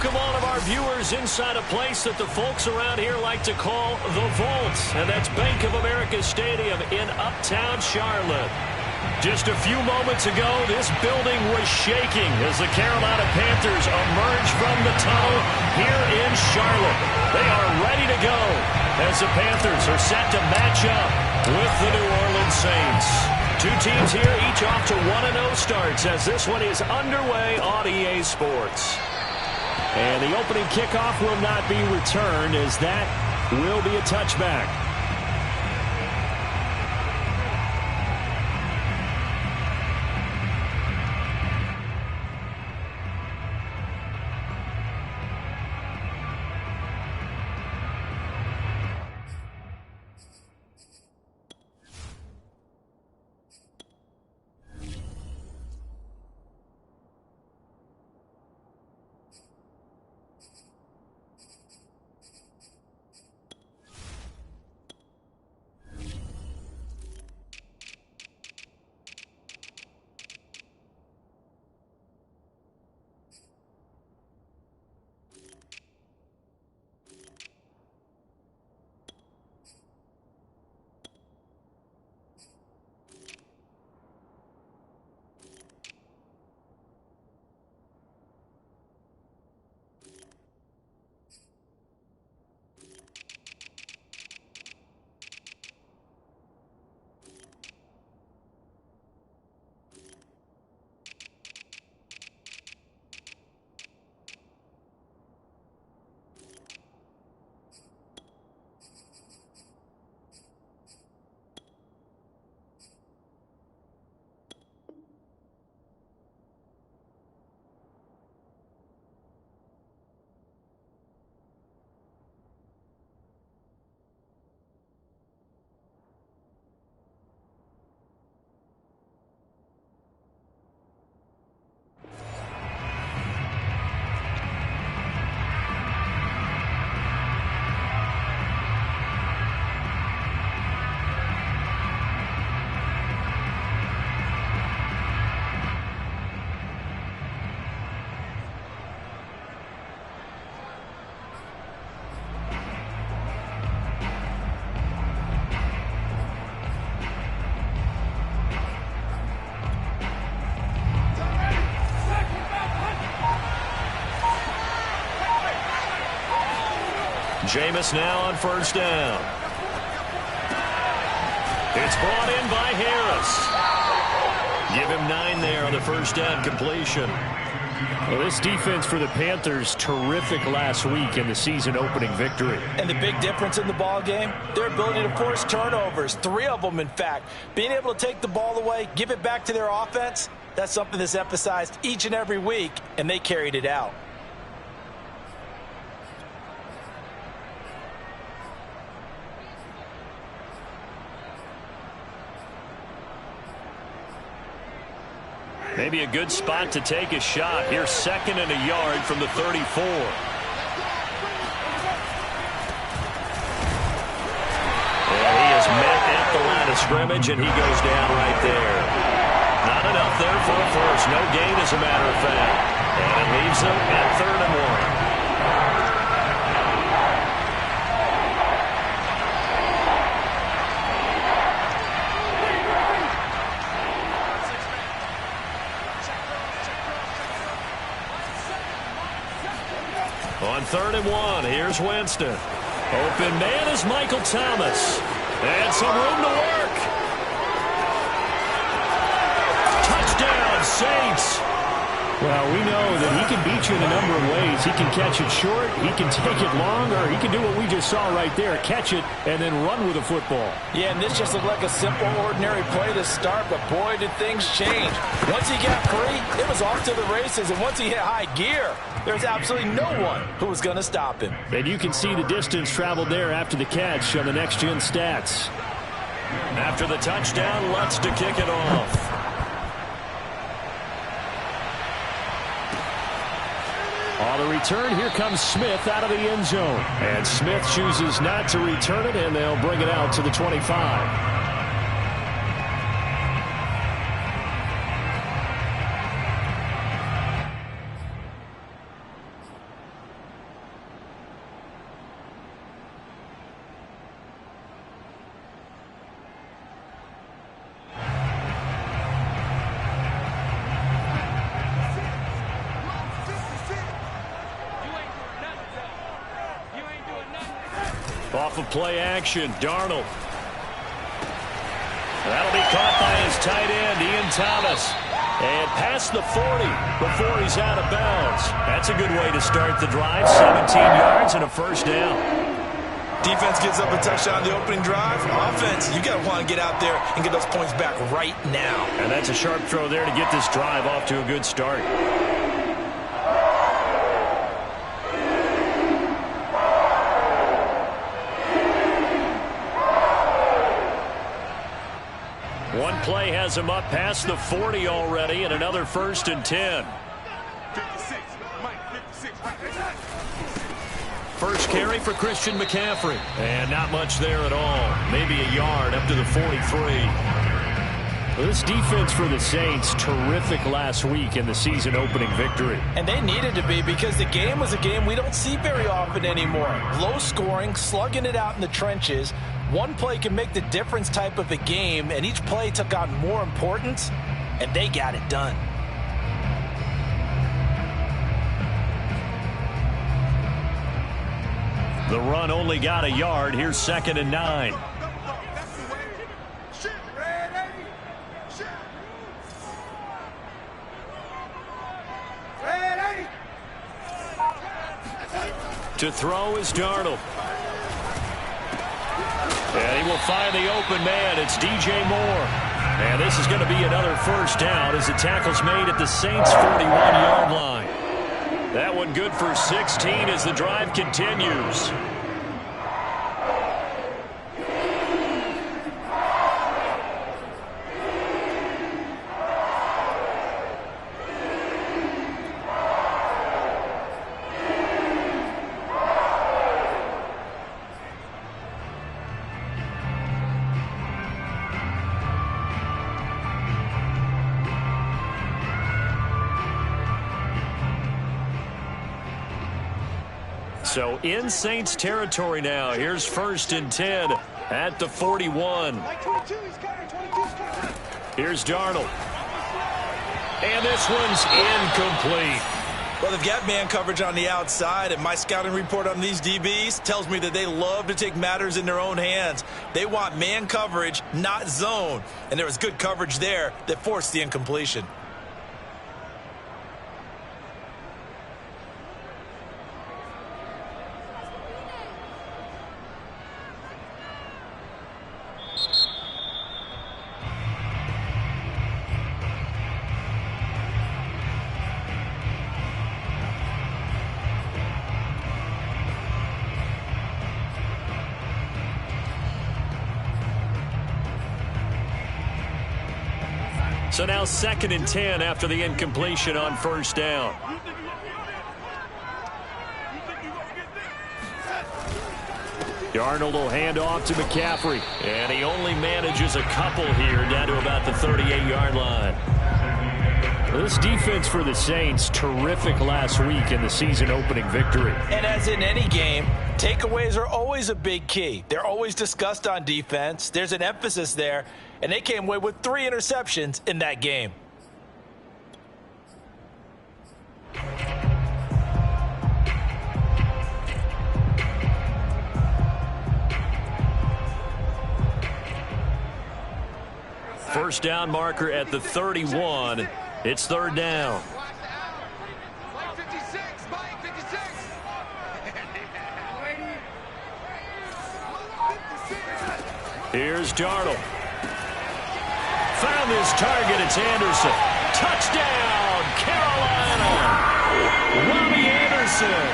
welcome all of our viewers inside a place that the folks around here like to call the Vault, and that's Bank of America Stadium in Uptown Charlotte. Just a few moments ago, this building was shaking as the Carolina Panthers emerged from the tunnel here in Charlotte. They are ready to go as the Panthers are set to match up with the New Orleans Saints. Two teams here, each off to 1-0 starts as this one is underway on EA Sports. And the opening kickoff will not be returned as that will be a touchback. Jameis now on first down. It's brought in by Harris. Give him 9 there on the first down completion. Well, this defense for the Panthers, terrific last week in the season opening victory. And the big difference in the ball game, their ability to force turnovers, 3 of them in fact. Being able to take the ball away, give it back to their offense, that's something that's emphasized each and every week, and they carried it out. Maybe a good spot to take a shot. Here's 2nd and a yard from the 34. And he is met at the line of scrimmage, and he goes down right there. Not enough there for a first. No gain, as a matter of fact. And it leaves them at 3rd and 1. On 3rd and 1, here's Winston. Open man is Michael Thomas. And some room to work. Touchdown, Saints. Well, we know that he can beat you in a number of ways. He can catch it short, he can take it long, or he can do what we just saw right there, catch it and then run with the football. Yeah, and this just looked like a simple, ordinary play to start, but boy, did things change. Once he got free, it was off to the races, and once he hit high gear, there's absolutely no one who was going to stop him. And you can see the distance traveled there after the catch on the next-gen stats. After the touchdown, Lutz to kick it off. On the return, here comes Smith out of the end zone. And Smith chooses not to return it, and they'll bring it out to the 25. Off of play action, Darnold. That'll be caught by his tight end, Ian Thomas. And past the 40 before he's out of bounds. That's a good way to start the drive. 17 yards and a first down. Defense gives up a touchdown on the opening drive. Offense, you got to want to get out there and get those points back right now. And that's a sharp throw there to get this drive off to a good start. One play has him up past the 40 already, and another 1st and 10. 56, Mike, 56. First carry for Christian McCaffrey. And not much there at all. Maybe a yard up to the 43. This defense for the Saints, terrific last week in the season-opening victory. And they needed to be, because the game was a game we don't see very often anymore. Low scoring, slugging it out in the trenches. One play can make the difference type of a game, and each play took on more importance, and they got it done. The run only got a yard. Here's 2nd and 9. To throw is Darnold. And he will find the open man. It's DJ Moore. And this is going to be another first down as the tackle's made at the Saints' 41-yard line. That one good for 16 as the drive continues. So in Saints territory now. Here's 1st and 10 at the 41. Here's Darnold. And this one's incomplete. Well, they've got man coverage on the outside, and my scouting report on these DBs tells me that they love to take matters in their own hands. They want man coverage, not zone. And there was good coverage there that forced the incompletion. So now 2nd and 10 after the incompletion on first down. Darnold will hand off to McCaffrey. And he only manages a couple here down to about the 38-yard line. This defense for the Saints, terrific last week in the season-opening victory. And as in any game, takeaways are always a big key. They're always discussed on defense. There's an emphasis there, and they came away with 3 interceptions in that game. First down marker at the 31. It's 3rd down. Here's Darnold. Found his target. It's Anderson. Touchdown, Carolina. Robbie Anderson.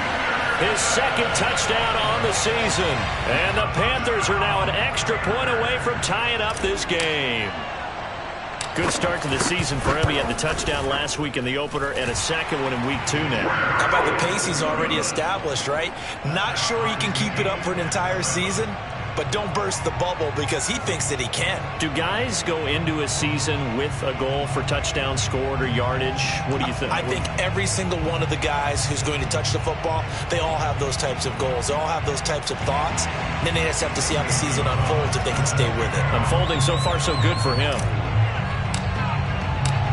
His 2nd touchdown on the season. And the Panthers are now an extra point away from tying up this game. Good start to the season for him. He had the touchdown last week in the opener and a 2nd one in week 2 now. How about the pace he's already established, right? Not sure he can keep it up for an entire season, but don't burst the bubble because he thinks that he can. Do guys go into a season with a goal for touchdowns scored or yardage? What do you think? I think every single one of the guys who's going to touch the football, they all have those types of goals. They all have those types of thoughts. Then they just have to see how the season unfolds if they can stay with it. Unfolding so far so good for him.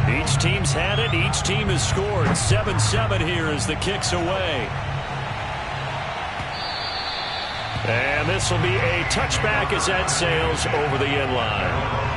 Each team's had it. Each team has scored. 7-7 here as the kick's away. And this will be a touchback as that sails over the end line.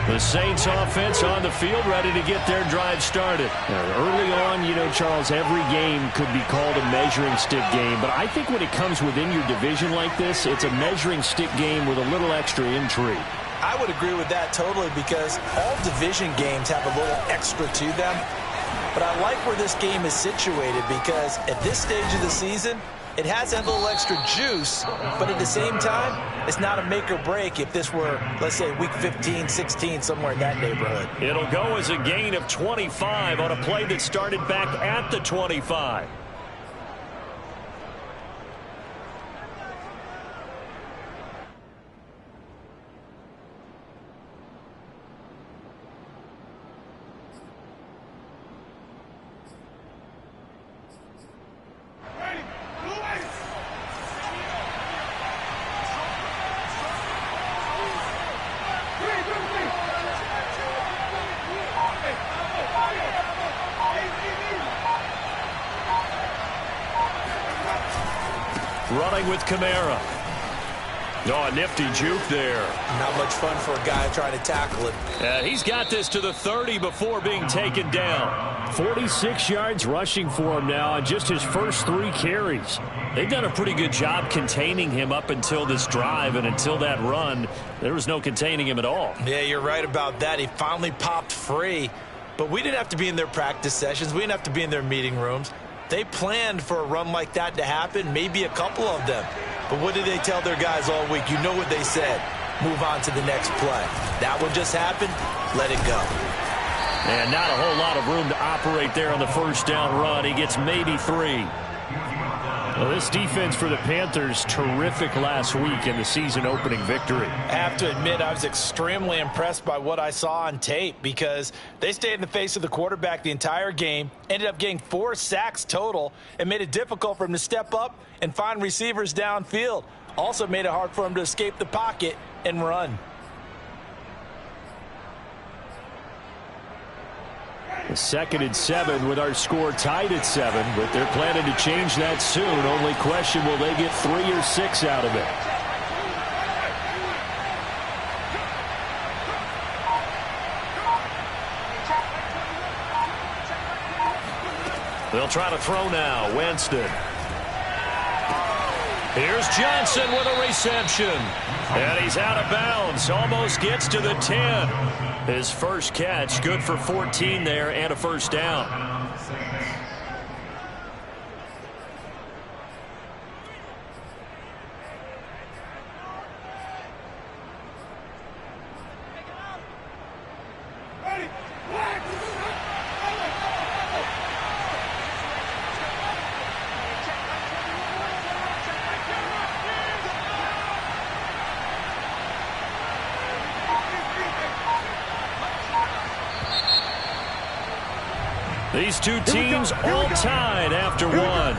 The Saints offense on the field, ready to get their drive started. Early on, you know, Charles, every game could be called a measuring stick game. But I think when it comes within your division like this, it's a measuring stick game with a little extra intrigue. I would agree with that totally, because all division games have a little extra to them. But I like where this game is situated, because at this stage of the season, it has that little extra juice, but at the same time, it's not a make or break if this were, let's say, week 15, 16, somewhere in that neighborhood. It'll go as a gain of 25 on a play that started back at the 25. Running with Kamara. Oh, a nifty juke there. Not much fun for a guy trying to tackle it. He's got this to the 30 before being taken down. 46 yards rushing for him now on just his first 3 carries. They've done a pretty good job containing him up until this drive, and until that run, there was no containing him at all. Yeah, you're right about that. He finally popped free, but we didn't have to be in their practice sessions. We didn't have to be in their meeting rooms. They planned for a run like that to happen, maybe a couple of them. But what did they tell their guys all week? You know what they said. Move on to the next play. That one just happened. Let it go. And not a whole lot of room to operate there on the first down run. He gets maybe 3. Well, this defense for the Panthers, terrific last week in the season-opening victory. I have to admit, I was extremely impressed by what I saw on tape, because they stayed in the face of the quarterback the entire game, ended up getting 4 sacks total, and made it difficult for him to step up and find receivers downfield. Also made it hard for him to escape the pocket and run. The 2nd and 7 with our score tied at 7, but they're planning to change that soon. Only question, will they get 3 or 6 out of it? They'll try to throw now. Winston. Here's Johnson with a reception. And he's out of bounds. Almost gets to the 10. His first catch, good for 14 there and a first down. These two teams all tied after one.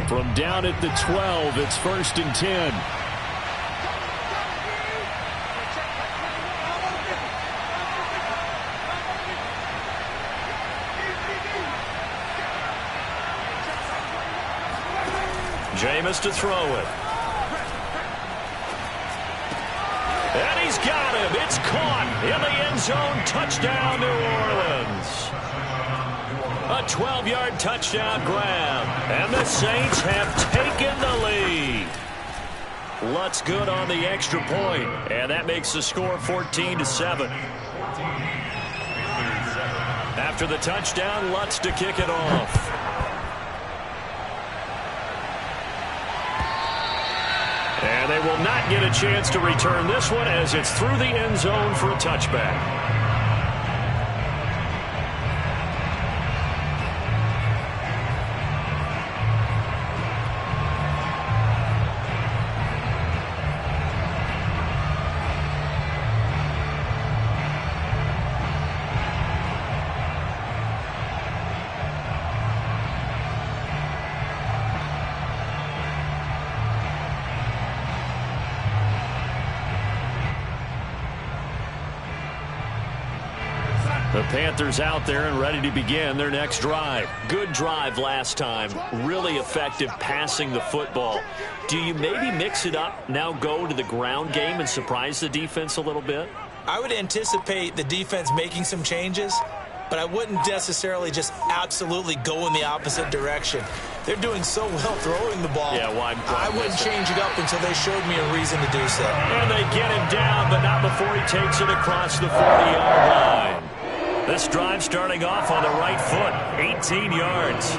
From down at the 12, it's 1st and 10. Jameis to throw it. And he's got him. It's caught in the end zone. Touchdown, New Orleans. A 12-yard touchdown grab. And the Saints have taken the lead. Lutz good on the extra point. And that makes the score 14-7. After the touchdown, Lutz to kick it off. And they will not get a chance to return this one, as it's through the end zone for a touchback. Panthers out there and ready to begin their next drive. Good drive last time. Really effective passing the football. Do you maybe mix it up, now go to the ground game and surprise the defense a little bit? I would anticipate the defense making some changes, but I wouldn't necessarily just absolutely go in the opposite direction. They're doing so well throwing the ball. Yeah, why I wouldn't change it up until they showed me a reason to do so. And they get him down, but not before he takes it across the 40-yard line. This drive starting off on the right foot, 18 yards.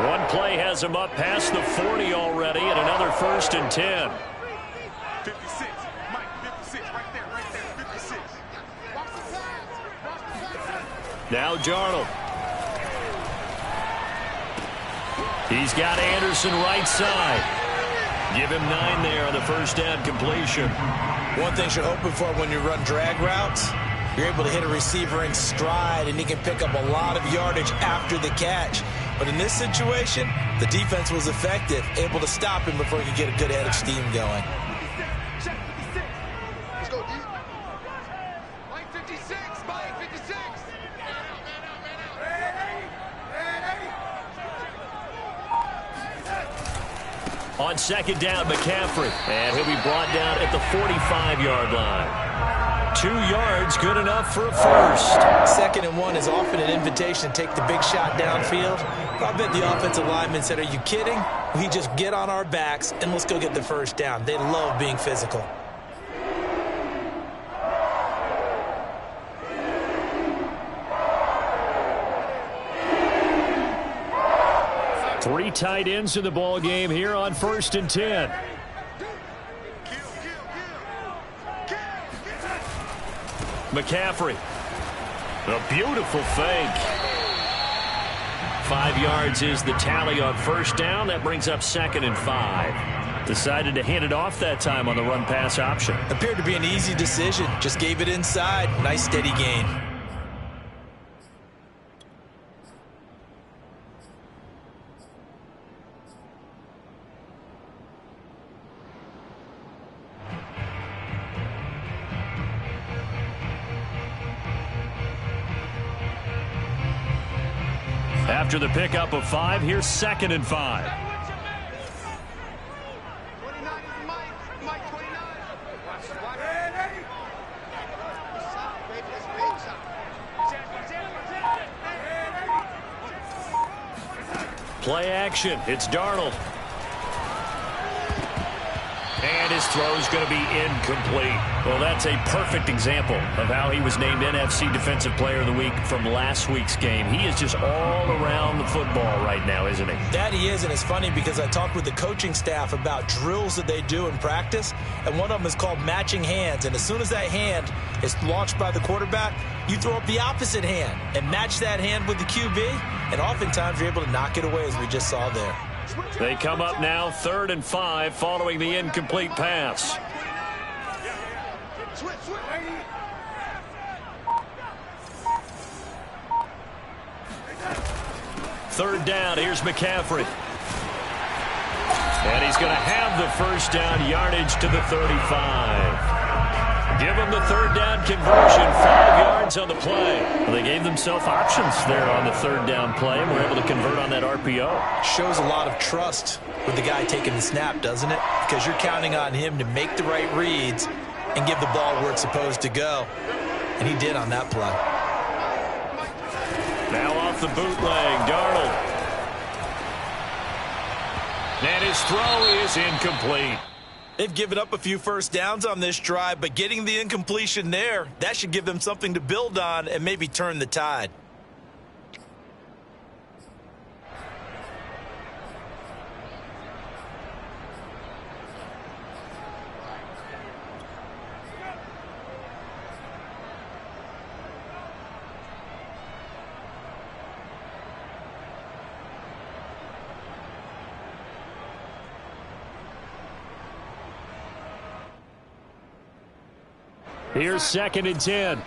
One play has him up past the 40 already, and another 1st and 10. 56. Mike, 56. Right there, 56. Now Darnold. He's got Anderson right side. Give him 9 there on the first down completion. One thing you're hoping for when you run drag routes, you're able to hit a receiver in stride, and he can pick up a lot of yardage after the catch. But in this situation, the defense was effective, able to stop him before he could get a good head of steam going. Check 56. Let's go, D. Mike 56. Mike 56. On second down, McCaffrey. And he'll be brought down at the 45-yard line. 2 yards, good enough for a first. 2nd and 1 is often an invitation to take the big shot downfield. But I bet the offensive lineman said, are you kidding? We just get on our backs and let's go get the first down. They love being physical. Three tight ends in the ball game here on 1st and 10. McCaffrey. A beautiful fake. 5 yards is the tally on first down. That brings up 2nd and 5. Decided to hand it off that time on the run-pass option. Appeared to be an easy decision. Just gave it inside. Nice steady gain. After the pickup of 5, here's 2nd and 5. 29 is Mike. Mike 29. Watch. Play action. It's Darnold. And his throw is going to be incomplete. Well, that's a perfect example of how he was named NFC Defensive Player of the Week from last week's game. He is just all around the football right now, isn't he? That he is, and it's funny because I talked with the coaching staff about drills that they do in practice, and one of them is called matching hands. And as soon as that hand is launched by the quarterback, you throw up the opposite hand and match that hand with the QB, and oftentimes you're able to knock it away, as we just saw there. They come up now 3rd and 5 following the incomplete pass. Third down, here's McCaffrey. And he's going to have the first down, yardage to the 35. Give him the 3rd down conversion, 5 yards on the play. Well, they gave themselves options there on the 3rd down play, and were able to convert on that RPO. Shows a lot of trust with the guy taking the snap, doesn't it? Because you're counting on him to make the right reads and give the ball where it's supposed to go. And he did on that play. Now off the bootleg, Darnold. And his throw is incomplete. They've given up a few first downs on this drive, but getting the incompletion there, that should give them something to build on and maybe turn the tide. Here's 2nd and 10.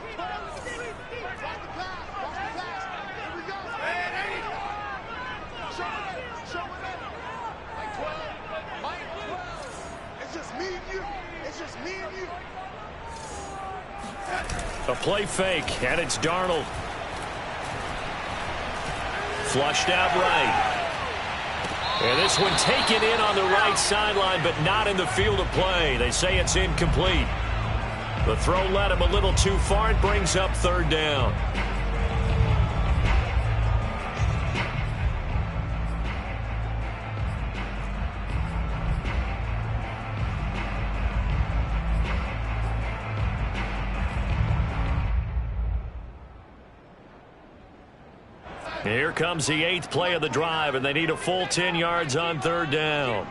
and you. It's just me and you. A play fake, and it's Darnold. Flushed out right. And this one taken in on the right sideline, but not in the field of play. They say it's incomplete. The throw led him a little too far. It brings up third down. Here comes the 8th play of the drive, and they need a full 10 yards on third down.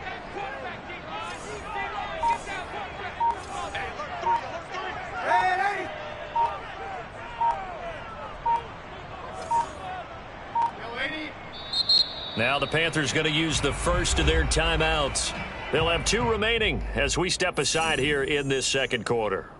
Now the Panthers going to use the first of their timeouts. They'll have 2 remaining as we step aside here in this second quarter.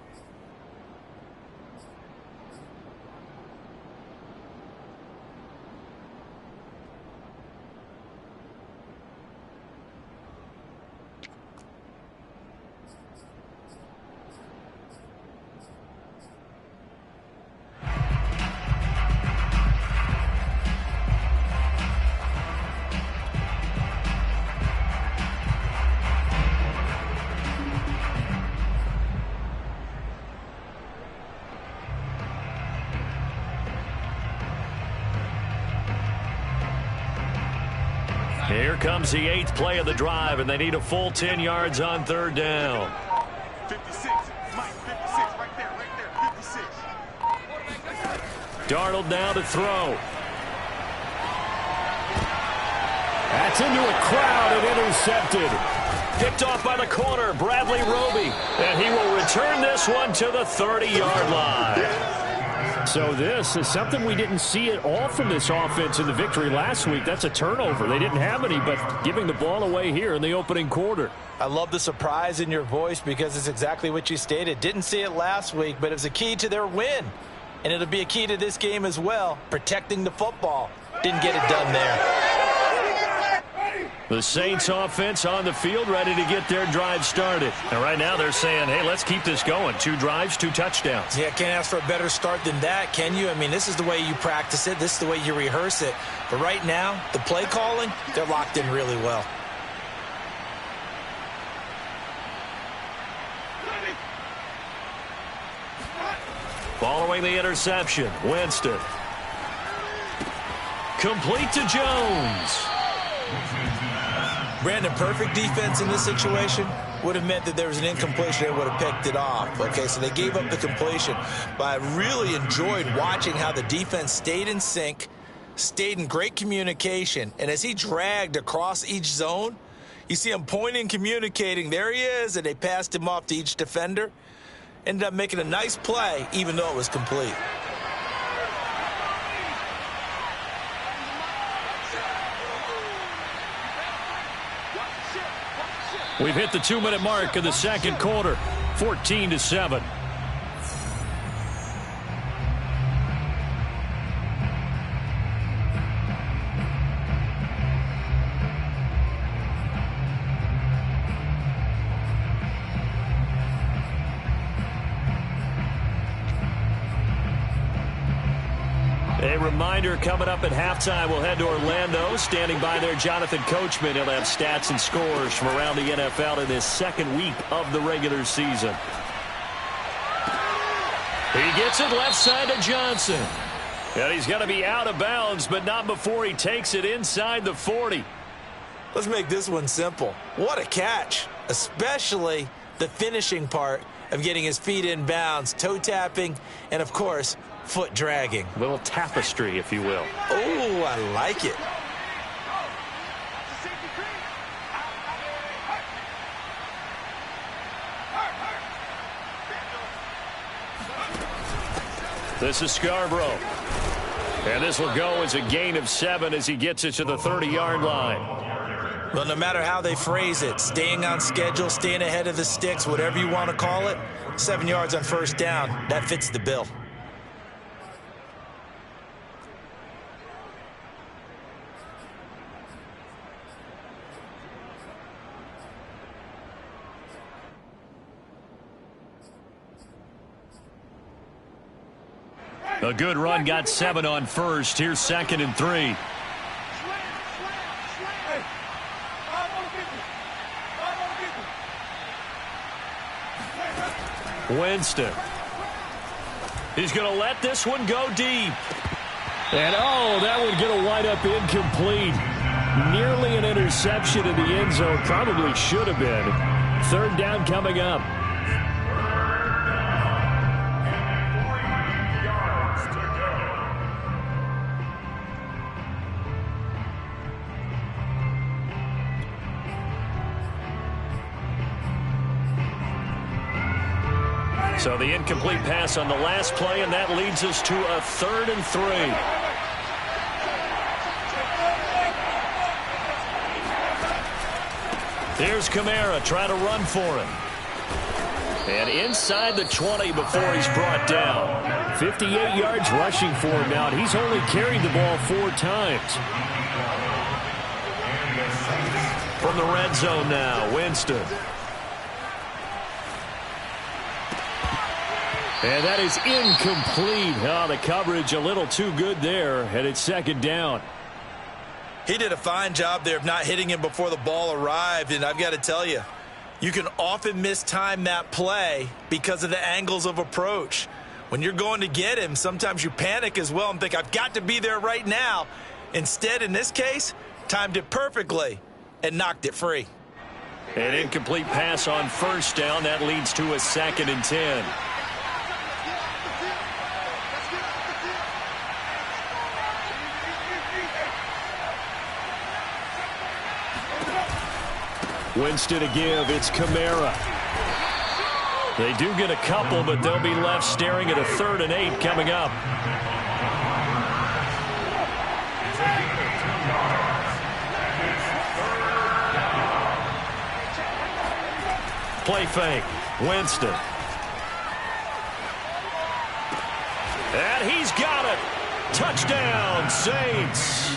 Here comes the 8th play of the drive, and they need a full 10 yards on third down. 56. Mike, 56. Right there. 56. Darnold now to throw. That's into a crowd and intercepted. Picked off by the corner, Bradley Roby. And he will return this one to the 30-yard line. So this is something we didn't see at all from this offense in the victory last week. That's a turnover. They didn't have any, but giving the ball away here in the opening quarter. I love the surprise in your voice because it's exactly what you stated. Didn't see it last week, but it was a key to their win. And it'll be a key to this game as well, protecting the football. Didn't get it done there. The Saints offense on the field, ready to get their drive started. And right now they're saying, hey, let's keep this going. 2 drives, 2 touchdowns. Yeah, can't ask for a better start than that, can you? I mean, this is the way you practice it. This is the way you rehearse it. But right now, the play calling, they're locked in really well. Following the interception, Winston. Complete to Jones. Brandon, perfect defense in this situation would have meant that there was an incompletion. They would have picked it off. Okay, so they gave up the completion. But I really enjoyed watching how the defense stayed in sync, stayed in great communication. And as he dragged across each zone, you see him pointing, communicating. There he is, and they passed him off to each defender. Ended up making a nice play, even though it was complete. We've hit the 2-minute mark of the second quarter, 14-7. A reminder, coming up at halftime, we'll head to Orlando. Standing by there, Jonathan Coachman. He'll have stats and scores from around the NFL in this second week of the regular season. He gets it left side to Johnson. And he's going to be out of bounds, but not before he takes it inside the 40. Let's make this one simple. What a catch, especially the finishing part of getting his feet in bounds, toe tapping, and, of course, foot dragging. A little tapestry, if you will. Oh, I like it. This is Scarborough. And this will go as a gain of 7 as he gets it to the 30-yard line. Well, no matter how they phrase it, staying on schedule, staying ahead of the sticks, whatever you want to call it, 7 yards on first down, that fits the bill. A good run got 7 on first. Here's 2nd and 3. Winston. He's going to let this one go deep. And, oh, that one going to wind up incomplete. Nearly an interception in the end zone. Probably should have been. 3rd down coming up. So the incomplete pass on the last play, and that leads us to a 3rd and 3. Here's Kamara trying to run for him. And inside the 20 before he's brought down. 58 yards rushing for him now. He's only carried the ball 4 times. From the red zone now, Winston. And that is incomplete. Oh, the coverage a little too good there, and it's 2nd down. He did a fine job there of not hitting him before the ball arrived, and I've got to tell you, you can often mistime that play because of the angles of approach. When you're going to get him, sometimes you panic as well and think, I've got to be there right now. Instead, in this case, timed it perfectly and knocked it free. An incomplete pass on 1st down. That leads to a 2nd and 10. Winston to give. It's Kamara. They do get a couple, but they'll be left staring at a 3rd and 8 coming up. Play fake. Winston. And he's got it. Touchdown, Saints.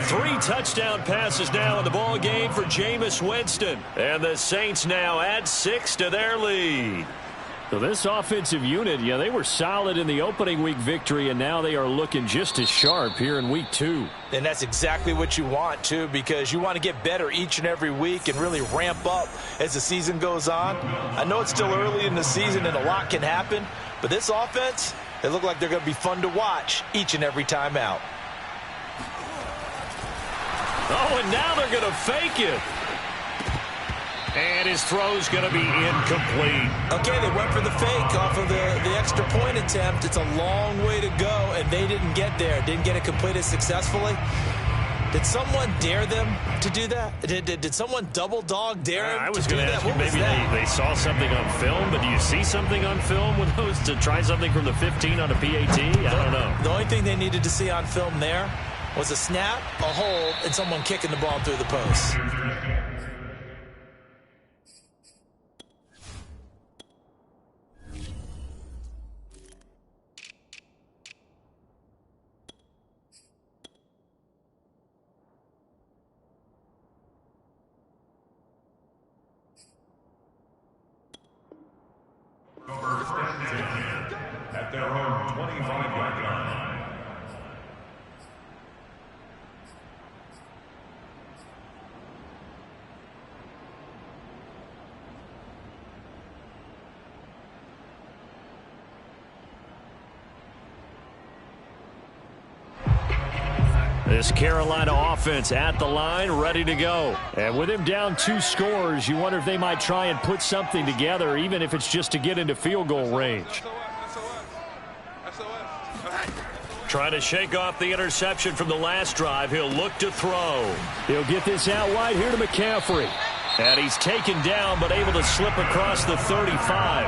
3 touchdown passes now in the ball game for Jameis Winston. And the Saints now add 6 to their lead. So this offensive unit, yeah, they were solid in the opening week victory, and now they are looking just as sharp here in week 2. And that's exactly what you want, too, because you want to get better each and every week and really ramp up as the season goes on. I know it's still early in the season and a lot can happen, but this offense, they look like they're going to be fun to watch each and every time out. Oh, and now they're going to fake it. And his throw's going to be incomplete. Okay, they went for the fake off of the extra point attempt. It's a long way to go, and they didn't get there. Didn't get it completed successfully. Did someone dare them to do that? Did someone double dog dare them I was going to ask you, maybe they saw something on film, but do you see something on film with those to try something from the 15 on a PAT? I don't know. The only thing they needed to see on film there was a snap, a hold, and someone kicking the ball through the post. At their own 25-yard line. This Carolina offense at the line, ready to go. And with him down 2 scores, you wonder if they might try and put something together, even if it's just to get into field goal range. Trying to shake off the interception from the last drive. He'll look to throw. He'll get this out wide here to McCaffrey. And he's taken down, but able to slip across the 35.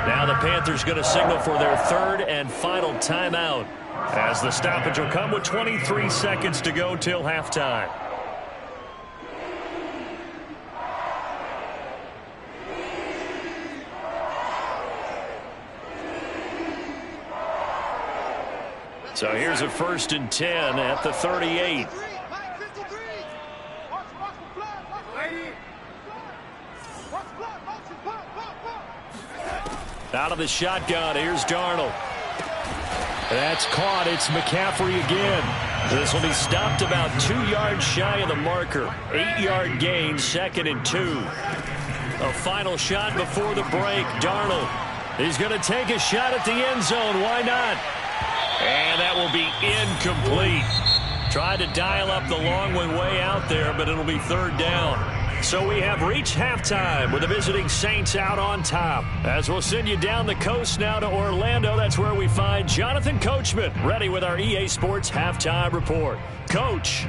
Now the Panthers going to signal for their 3rd and final timeout, as the stoppage will come with 23 seconds to go till halftime. So here's a 1st and 10 at the 38. Out of the shotgun, here's Darnold. That's caught. It's McCaffrey again. This will be stopped about 2 yards shy of the marker. 8-yard gain, 2nd and 2. A final shot before the break. Darnold. He's going to take a shot at the end zone. Why not? And that will be incomplete. Tried to dial up the long one way out there, but it'll be 3rd down. So we have reached halftime with the visiting Saints out on top. As we'll send you down the coast now to Orlando, that's where we find Jonathan Coachman ready with our EA Sports Halftime Report. Coach.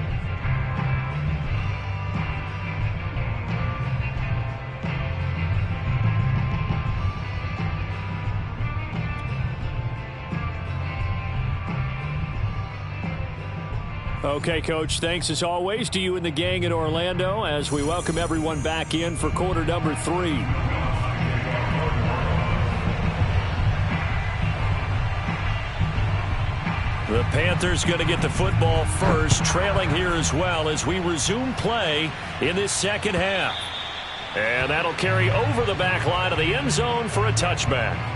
Okay, Coach, thanks as always to you and the gang in Orlando as we welcome everyone back in for quarter number 3. The Panthers going to get the football first, trailing here as well as we resume play in this second half. And that'll carry over the back line of the end zone for a touchback.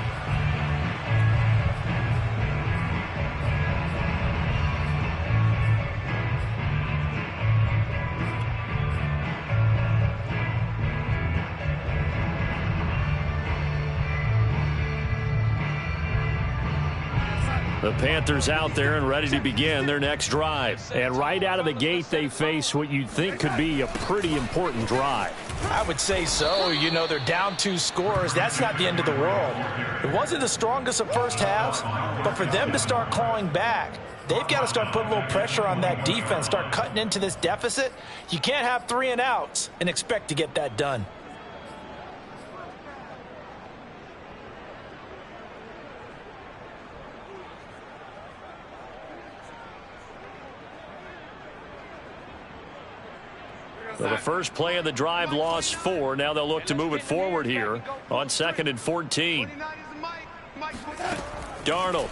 The Panthers out there and ready to begin their next drive. And right out of the gate, they face what you'd think could be a pretty important drive. I would say so. You know, they're down 2 scores. That's not the end of the world. It wasn't the strongest of first halves, but for them to start clawing back, they've got to start putting a little pressure on that defense, start cutting into this deficit. You can't have 3 and outs and expect to get that done. So the first play of the drive lost 4. Now they'll look to move it forward here on 2nd and 14. Darnold.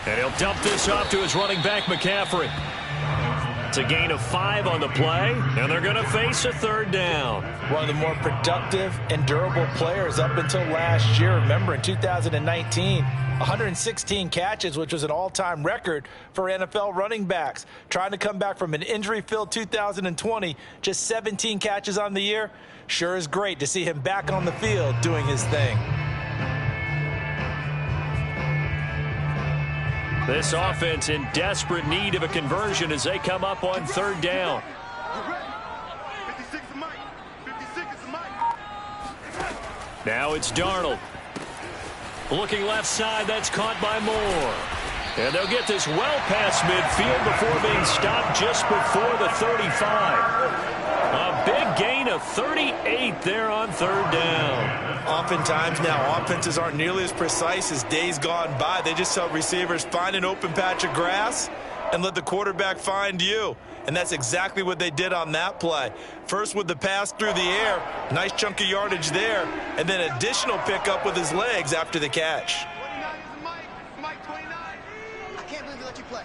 And he'll dump this off to his running back, McCaffrey. It's a gain of 5 on the play, and they're going to face a 3rd down. One of the more productive and durable players up until last year. Remember, in 2019, 116 catches, which was an all-time record for NFL running backs. Trying to come back from an injury-filled 2020, just 17 catches on the year. Sure is great to see him back on the field doing his thing. This offense in desperate need of a conversion as they come up on 3rd down. 56 is Mike. 56 is Mike. Now it's Darnold. Looking left side, that's caught by Moore. And they'll get this well past midfield before being stopped just before the 35. A big gain of 38 there on 3rd down. Oftentimes now, offenses aren't nearly as precise as days gone by. They just tell receivers, find an open patch of grass and let the quarterback find you. And that's exactly what they did on that play. First with the pass through the air, nice chunk of yardage there, and then additional pickup with his legs after the catch. 29 is Mike. Mike 29. I can't believe they let you play.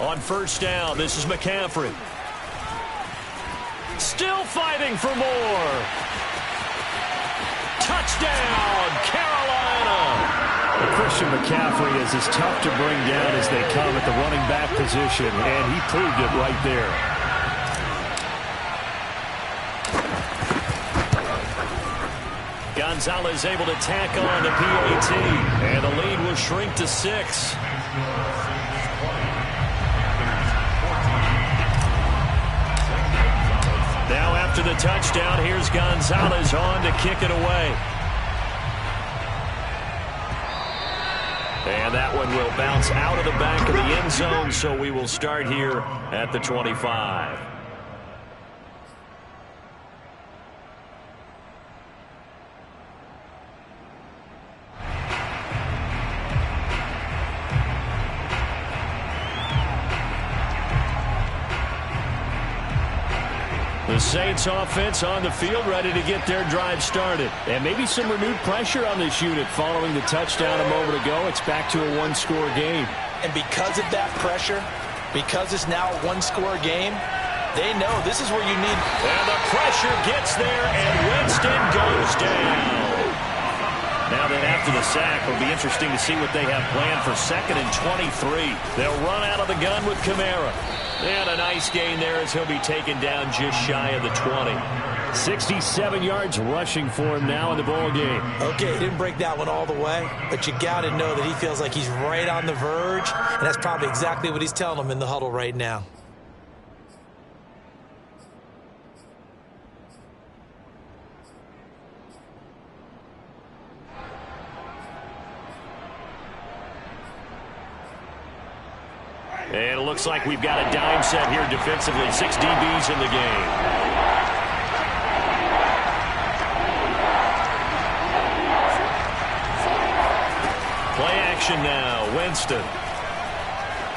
On 1st down, this is McCaffrey. Still fighting for more. Touchdown, Carolina. Christian McCaffrey is as tough to bring down as they come at the running back position, and he proved it right there. Gonzalez able to tack on the PAT, and the lead will shrink to 6. Now after the touchdown, here's Gonzalez on to kick it away. And that one will bounce out of the back of the end zone, so we will start here at the 25. The Saints offense on the field ready to get their drive started. And maybe some renewed pressure on this unit following the touchdown a moment ago. It's back to a one-score game. And because of that pressure, because it's now a one-score game, they know this is where you need. And the pressure gets there, and Winston goes down. Now then, after the sack, it'll be interesting to see what they have planned for 2nd and 23. They'll run out of the gun with Kamara. And a nice gain there as he'll be taken down just shy of the 20. 67 yards rushing for him now in the ball game. Okay, he didn't break that one all the way, but you got to know that he feels like he's right on the verge, and that's probably exactly what he's telling them in the huddle right now. And it looks like we've got a dime set here defensively. 6 DBs in the game. Play action now. Winston.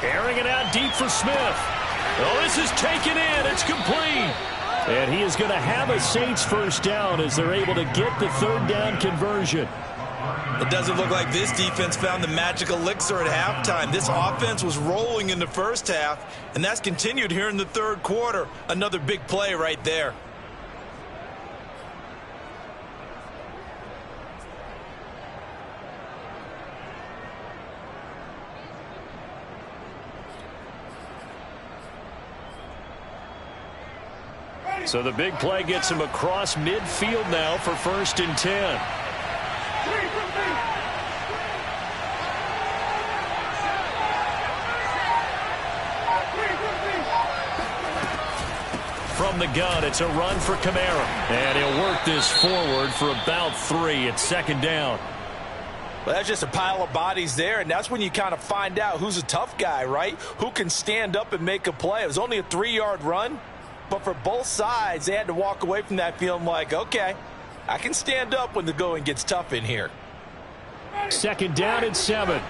Airing it out deep for Smith. Oh, this is taken in. It's complete. And he is going to have a Saints first down as they're able to get the 3rd down conversion. It doesn't look like this defense found the magic elixir at halftime. This offense was rolling in the first half, and that's continued here in the 3rd quarter. Another big play right there. So the big play gets him across midfield now for 1st and 10. From the gun, it's a run for Kamara. And he'll work this forward for about 3. It's 2nd down. Well, that's just a pile of bodies there, and that's when you kind of find out who's a tough guy, right? Who can stand up and make a play. It was only a 3-yard run, but for both sides, they had to walk away from that feeling like, okay, I can stand up when the going gets tough in here. 2nd down and 7.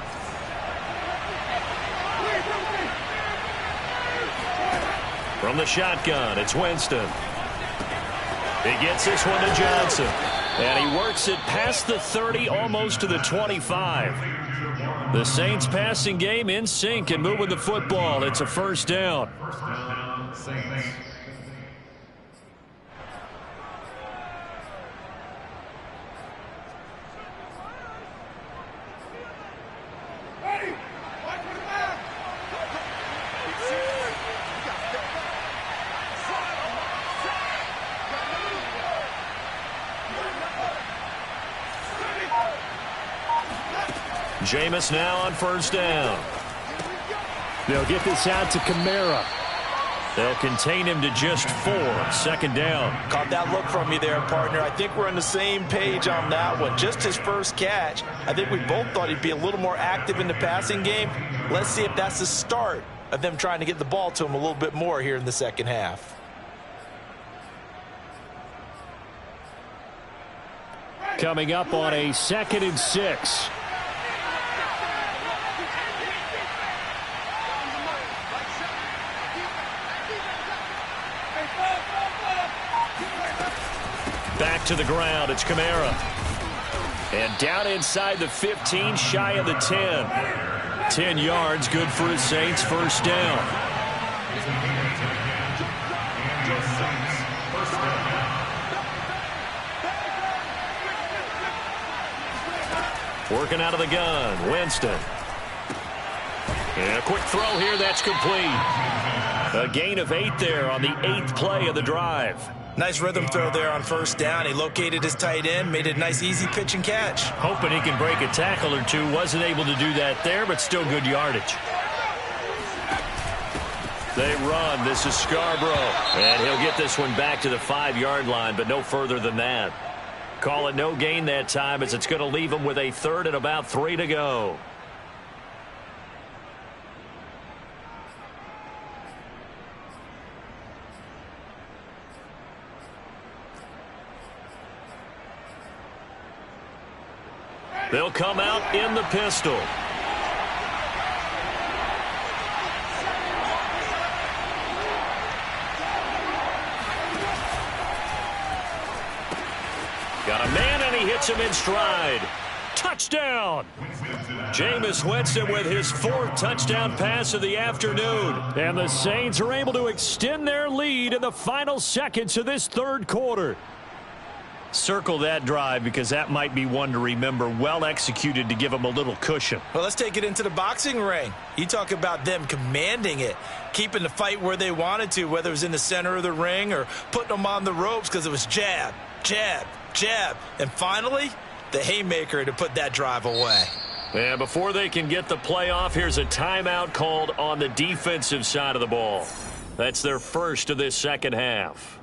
From the shotgun, it's Winston. He gets this one to Johnson. And he works it past the 30, almost to the 25. The Saints passing game in sync and moving the football. It's a 1st down. First down, Saints. Jameis now on 1st down. They'll get this out to Kamara. They'll contain him to just 4. 2nd down. Caught that look from me there, partner. I think we're on the same page on that one. Just his first catch. I think we both thought he'd be a little more active in the passing game. Let's see if that's the start of them trying to get the ball to him a little bit more here in the 2nd half. Coming up on a 2nd and 6. Back to the ground, it's Kamara. And down inside the 15, shy of the 10. 10 yards, good for his Saints, 1st down. Working out of the gun, Winston. And a quick throw here, that's complete. A gain of 8 there on the 8th play of the drive. Nice rhythm throw there on 1st down. He located his tight end, made it a nice easy pitch and catch. Hoping he can break a tackle or two. Wasn't able to do that there, but still good yardage. They run. This is Scarborough. And he'll get this one back to the 5-yard line, but no further than that. Call it no gain that time as it's going to leave him with a 3rd and about 3 to go. They'll come out in the pistol. Got a man, and he hits him in stride. Touchdown! Jameis Winston with his 4th touchdown pass of the afternoon. And the Saints are able to extend their lead in the final seconds of this 3rd quarter. Circle that drive because that might be one to remember. Well executed to give them a little cushion. Well, let's take it into the boxing ring. You talk about them commanding it, keeping the fight where they wanted to, whether it was in the center of the ring or putting them on the ropes because it was jab, jab, jab. And finally, the haymaker to put that drive away. And before they can get the play off, here's a timeout called on the defensive side of the ball. That's their first of this second half.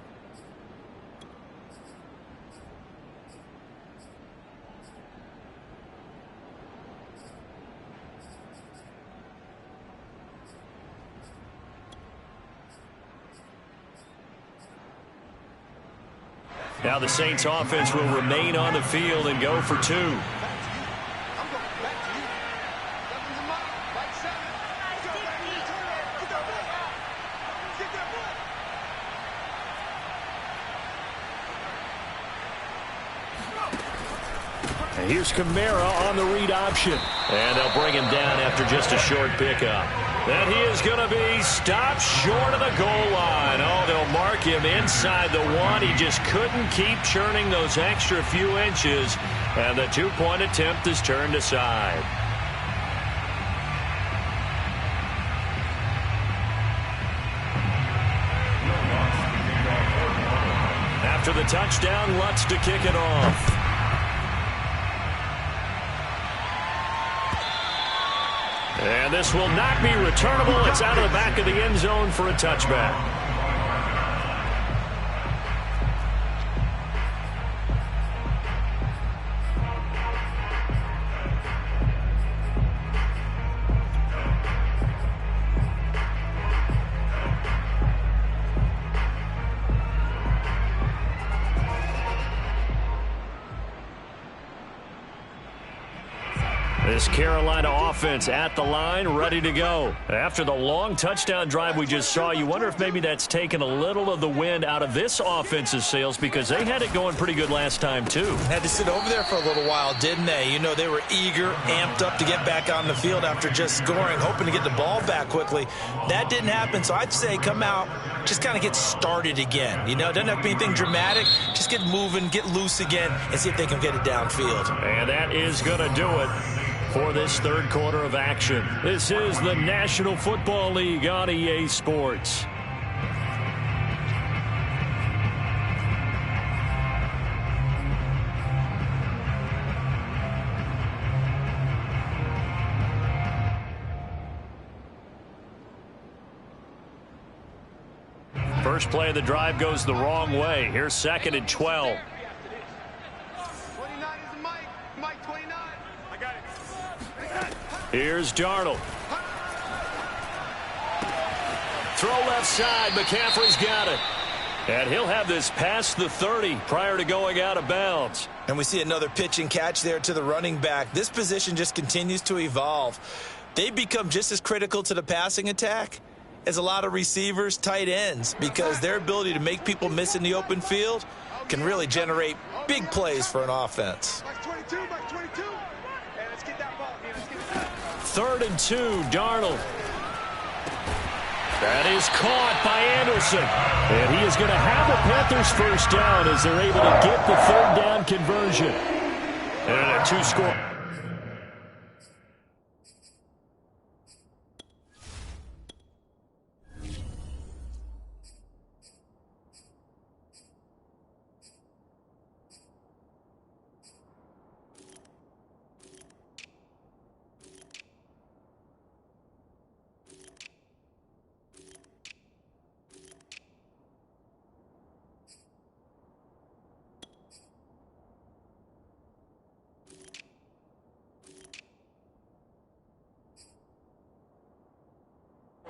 Now the Saints offense will remain on the field and go for two. And here's Kamara on the read option. And they'll bring him down after just a short pickup. And he is going to be stopped short of the goal line. Oh, they'll mark him inside the one. He just couldn't keep churning those extra few inches. And the two-point attempt is turned aside. After the touchdown, Lutz to kick it off. And this will not be returnable. It's out of the back of the end zone for a touchback. This Carolina offense at the line, ready to go. After the long touchdown drive we just saw, you wonder if maybe that's taken a little of the wind out of this offense's sails because they had it going pretty good last time, too. Had to sit over there for a little while, didn't they? You know, they were eager, amped up to get back on the field after just scoring, hoping to get the ball back quickly. That didn't happen, so I'd say come out, just kind of get started again. You know, it doesn't have to be anything dramatic. Just get moving, get loose again, and see if they can get it downfield. And that is going to do it for this third quarter of action. This is the National Football League on EA Sports. First play of the drive goes the wrong way. Here's 2nd and 12. 29 is Mike. Mike 29. I got it. Here's Darnold. Throw left side. McCaffrey's got it. And he'll have this past the 30 prior to going out of bounds. And we see another pitch and catch there to the running back. This position just continues to evolve. They've become just as critical to the passing attack as a lot of receivers, tight ends, because their ability to make people miss in the open field can really generate big plays for an offense. Mike 22. Mike 22. Hey, let's get that ball. Let's get that. 3rd and 2, Darnold. That is caught by Anderson. And he is going to have the Panthers first down as they're able to get the 3rd down conversion. And a 2-score.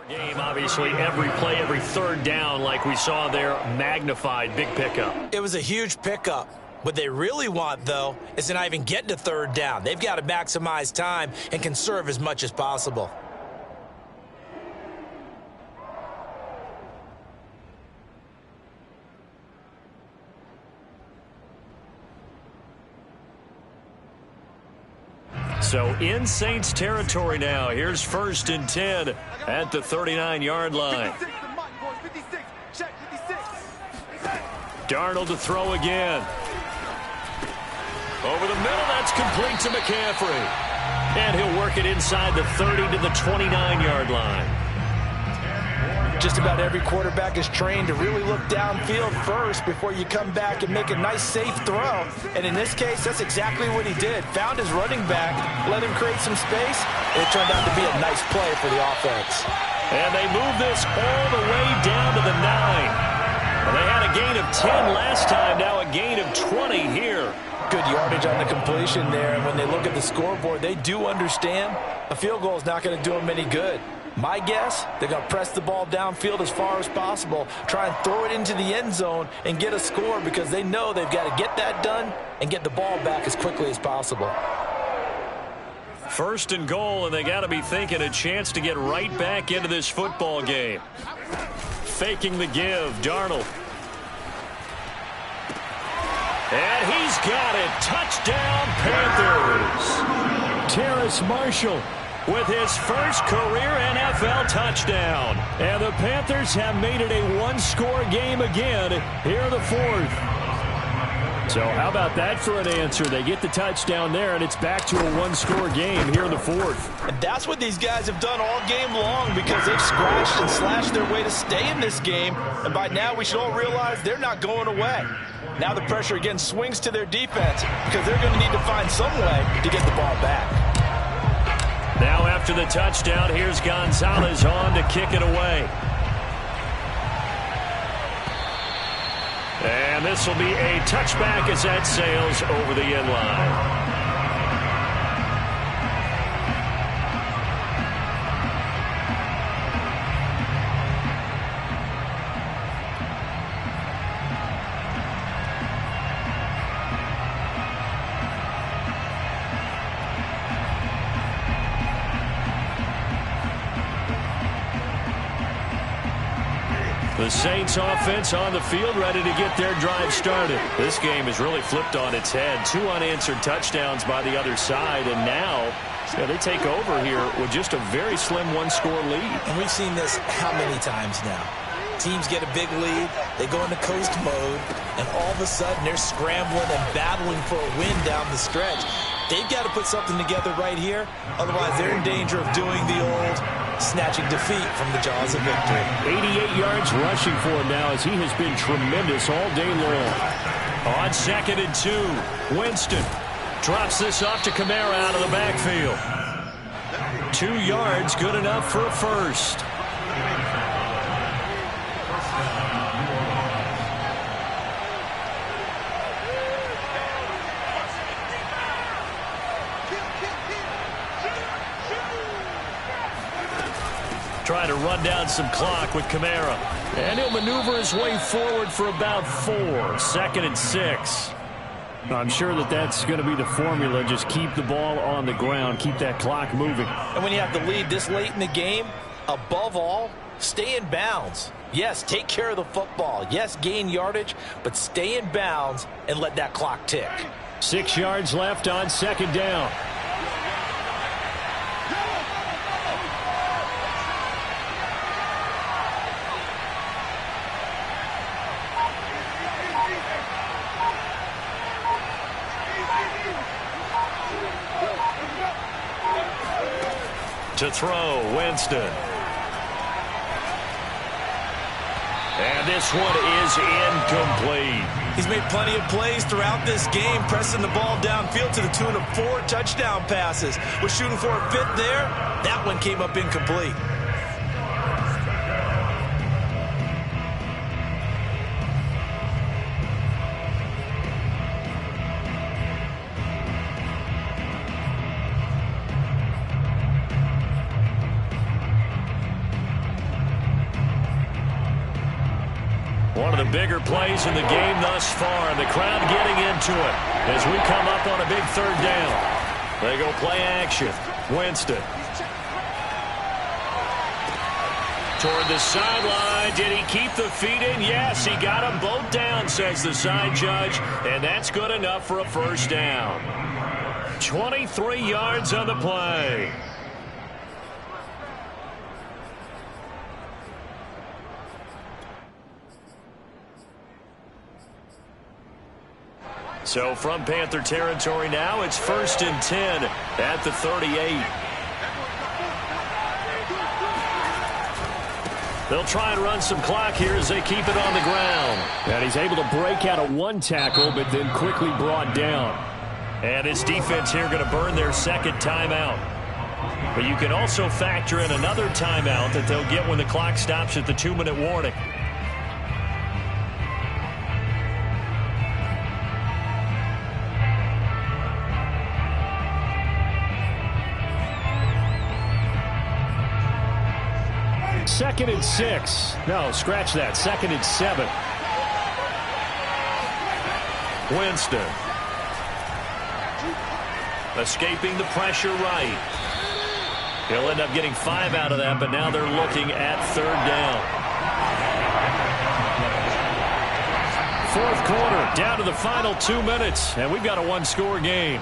Game, obviously, every play, every 3rd down, like we saw there, magnified, big pickup. It was a huge pickup. What they really want, though, is to not even get to 3rd down. They've got to maximize time and conserve as much as possible. So in Saints territory now. Here's 1st and 10 at the 39-yard line. 56 to Mike, boys. 56. Check 56. Darnold to throw again. Over the middle, that's complete to McCaffrey. And he'll work it inside the 30 to the 29-yard line. Just about every quarterback is trained to really look downfield first before you come back and make a nice, safe throw. And in this case, that's exactly what he did. Found his running back, let him create some space, and it turned out to be a nice play for the offense. And they move this all the way down to the 9. Well, they had a gain of 10 last time, now a gain of 20 here. Good yardage on the completion there, and when they look at the scoreboard, they do understand a field goal is not going to do them any good. My guess, they're going to press the ball downfield as far as possible, try and throw it into the end zone and get a score because they know they've got to get that done and get the ball back as quickly as possible. First and goal, and they got to be thinking a chance to get right back into this football game. Faking the give, Darnold. And he's got it. Touchdown, Panthers. Terrace Marshall with his first career NFL touchdown. And the Panthers have made it a one-score game again here in the fourth. So how about that for an answer? They get the touchdown there, and it's back to a one-score game here in the fourth. And that's what these guys have done all game long because they've scratched and slashed their way to stay in this game. And by now, we should all realize they're not going away. Now the pressure again swings to their defense because they're going to need to find some way to get the ball back. Now after the touchdown, here's Gonzalez on to kick it away. And this will be a touchback as that sails over the end line. The Saints offense on the field ready to get their drive started. This game is really flipped on its head. 2 unanswered touchdowns by the other side, and now they take over here with just a very slim one-score lead. And we've seen this how many times now? Teams get a big lead, they go into coast mode, and all of a sudden they're scrambling and battling for a win down the stretch. They've got to put something together right here, otherwise they're in danger of doing the old snatching defeat from the jaws of victory. 88 yards rushing for him now as he has been tremendous all day long. On 2nd and 2, Winston drops this off to Kamara out of the backfield. 2 yards, good enough for a first. Trying to run down some clock with Kamara. And he'll maneuver his way forward for about 4. 2nd and 6. I'm sure that that's going to be the formula. Just keep the ball on the ground. Keep that clock moving. And when you have the lead this late in the game, above all, stay in bounds. Yes, take care of the football. Yes, gain yardage, but stay in bounds and let that clock tick. 6 yards left on 2nd down. To throw, Winston. And this one is incomplete. He's made plenty of plays throughout this game, pressing the ball downfield to the tune of 4 touchdown passes. Was shooting for a 5th there. That one came up incomplete. One of the bigger plays in the game thus far, and the crowd getting into it as we come up on a big 3rd down. They go play action. Winston. Toward the sideline. Did he keep the feet in? Yes, he got them both down, says the side judge, and that's good enough for a 1st down. 23 yards on the play. So from Panther territory now, it's 1st and 10 at the 38. They'll try and run some clock here as they keep it on the ground. And he's able to break out of one tackle, but then quickly brought down. And this defense here going to burn their second timeout. But you can also factor in another timeout that they'll get when the clock stops at the 2-minute warning. Second and 6. No, scratch that. 2nd and 7. Winston. Escaping the pressure right. He'll end up getting 5 out of that, but now they're looking at 3rd down. 4th quarter, down to the final 2 minutes, and we've got a 1-score game.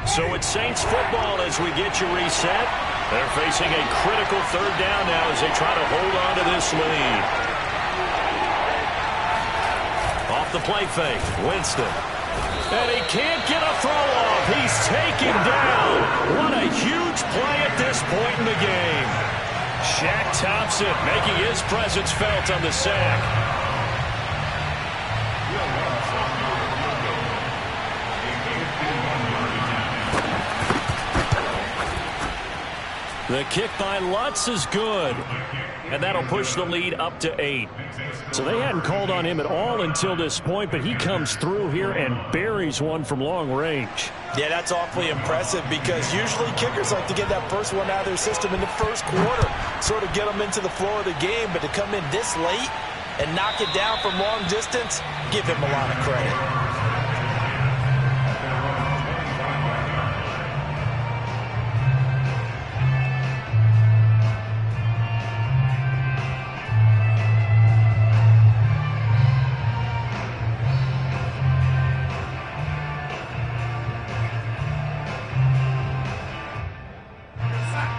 So it's Saints football as we get you reset. They're facing a critical 3rd down now as they try to hold on to this lead. Off the play fake, Winston. And he can't get a throw off. He's taken down. What a huge play at this point in the game. Shaq Thompson making his presence felt on the sack. The kick by Lutz is good. And that'll push the lead up to 8. So they hadn't called on him at all until this point, but he comes through here and buries one from long range. Yeah, that's awfully impressive because usually kickers like to get that first one out of their system in the 1st quarter, sort of get them into the flow of the game, but to come in this late and knock it down from long distance, give him a lot of credit.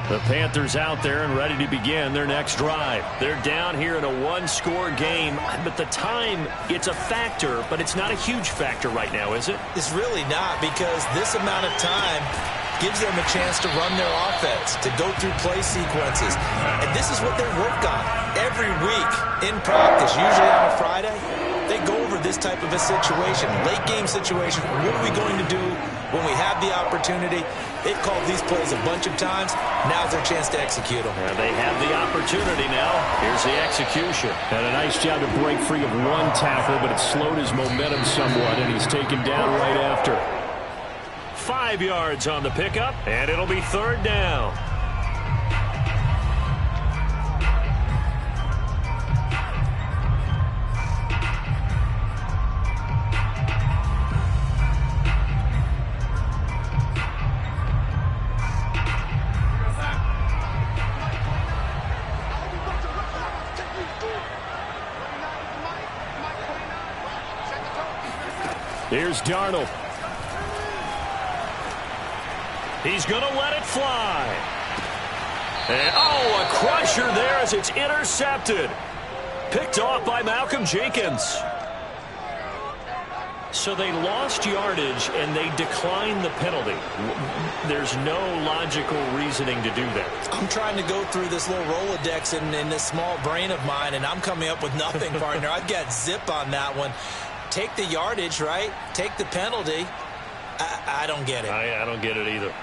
The Panthers out there and ready to begin their next drive. They're down here in a 1-score game, but the time, it's a factor, but it's not a huge factor right now, is it? It's really not, because this amount of time gives them a chance to run their offense, to go through play sequences. And this is what they work on every week in practice, usually on a Friday. They go over this type of a situation, late game situation. What are we going to do when we have the opportunity? They've called these plays a bunch of times. Now's their chance to execute them. And they have the opportunity now. Here's the execution. And a nice job to break free of one tackle, but it slowed his momentum somewhat, and he's taken down right after. 5 yards on the pickup, and it'll be 3rd down. Here's Darnold. He's going to let it fly. And, oh, a crusher there as it's intercepted. Picked off by Malcolm Jenkins. So they lost yardage, and they declined the penalty. There's no logical reasoning to do that. I'm trying to go through this little Rolodex in this small brain of mine, and I'm coming up with nothing, partner. I've got zip on that one. Take the yardage, right? Take the penalty. I don't get it. I don't get it either.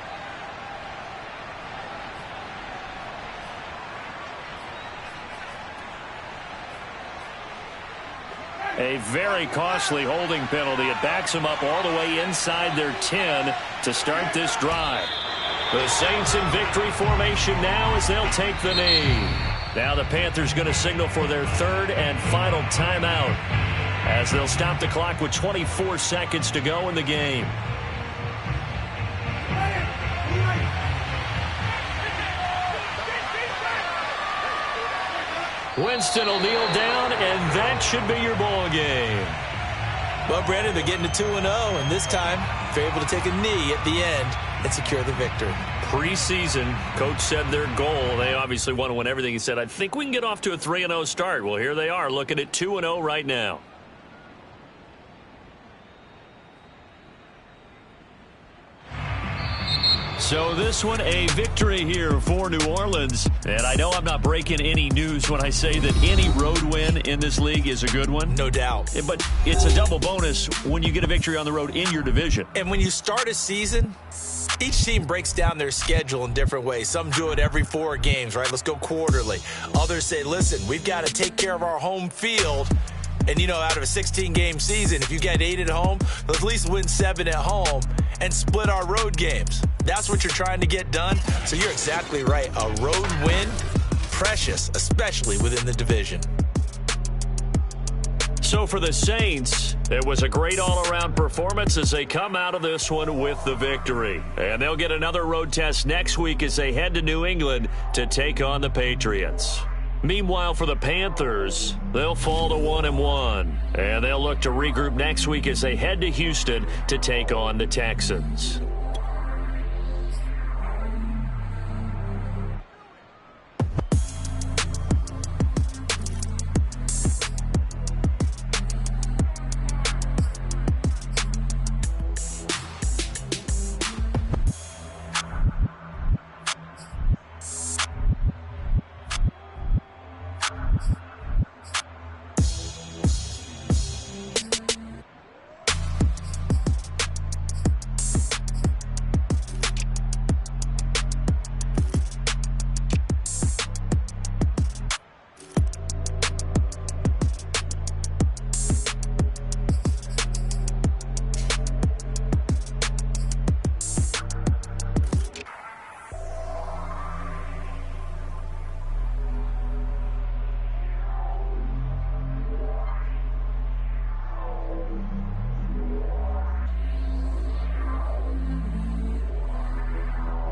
A very costly holding penalty. It backs them up all the way inside their 10 to start this drive. The Saints in victory formation now as they'll take the knee. Now the Panthers going to signal for their 3rd and final timeout, as they'll stop the clock with 24 seconds to go in the game. Winston will kneel down, and that should be your ball game. Well, Brandon, they're getting to 2-0, and this time they're able to take a knee at the end and secure the victory. Preseason, coach said their goal, they obviously want to win everything. He said, I think we can get off to a 3-0 start. Well, here they are looking at 2-0 right now. So this one, a victory here for New Orleans. And I know I'm not breaking any news when I say that any road win in this league is a good one. No doubt. But it's a double bonus when you get a victory on the road in your division. And when you start a season, each team breaks down their schedule in different ways. Some do it every 4 games, right? Let's go quarterly. Others say, listen, we've got to take care of our home field. And, you know, out of a 16-game season, if you get 8 at home, let's at least win 7 at home and split our road games. That's what you're trying to get done. So you're exactly right. A road win, precious, especially within the division. So for the Saints, it was a great all-around performance as they come out of this one with the victory. And they'll get another road test next week as they head to New England to take on the Patriots. Meanwhile, for the Panthers, they'll fall to 1-1. And they'll look to regroup next week as they head to Houston to take on the Texans.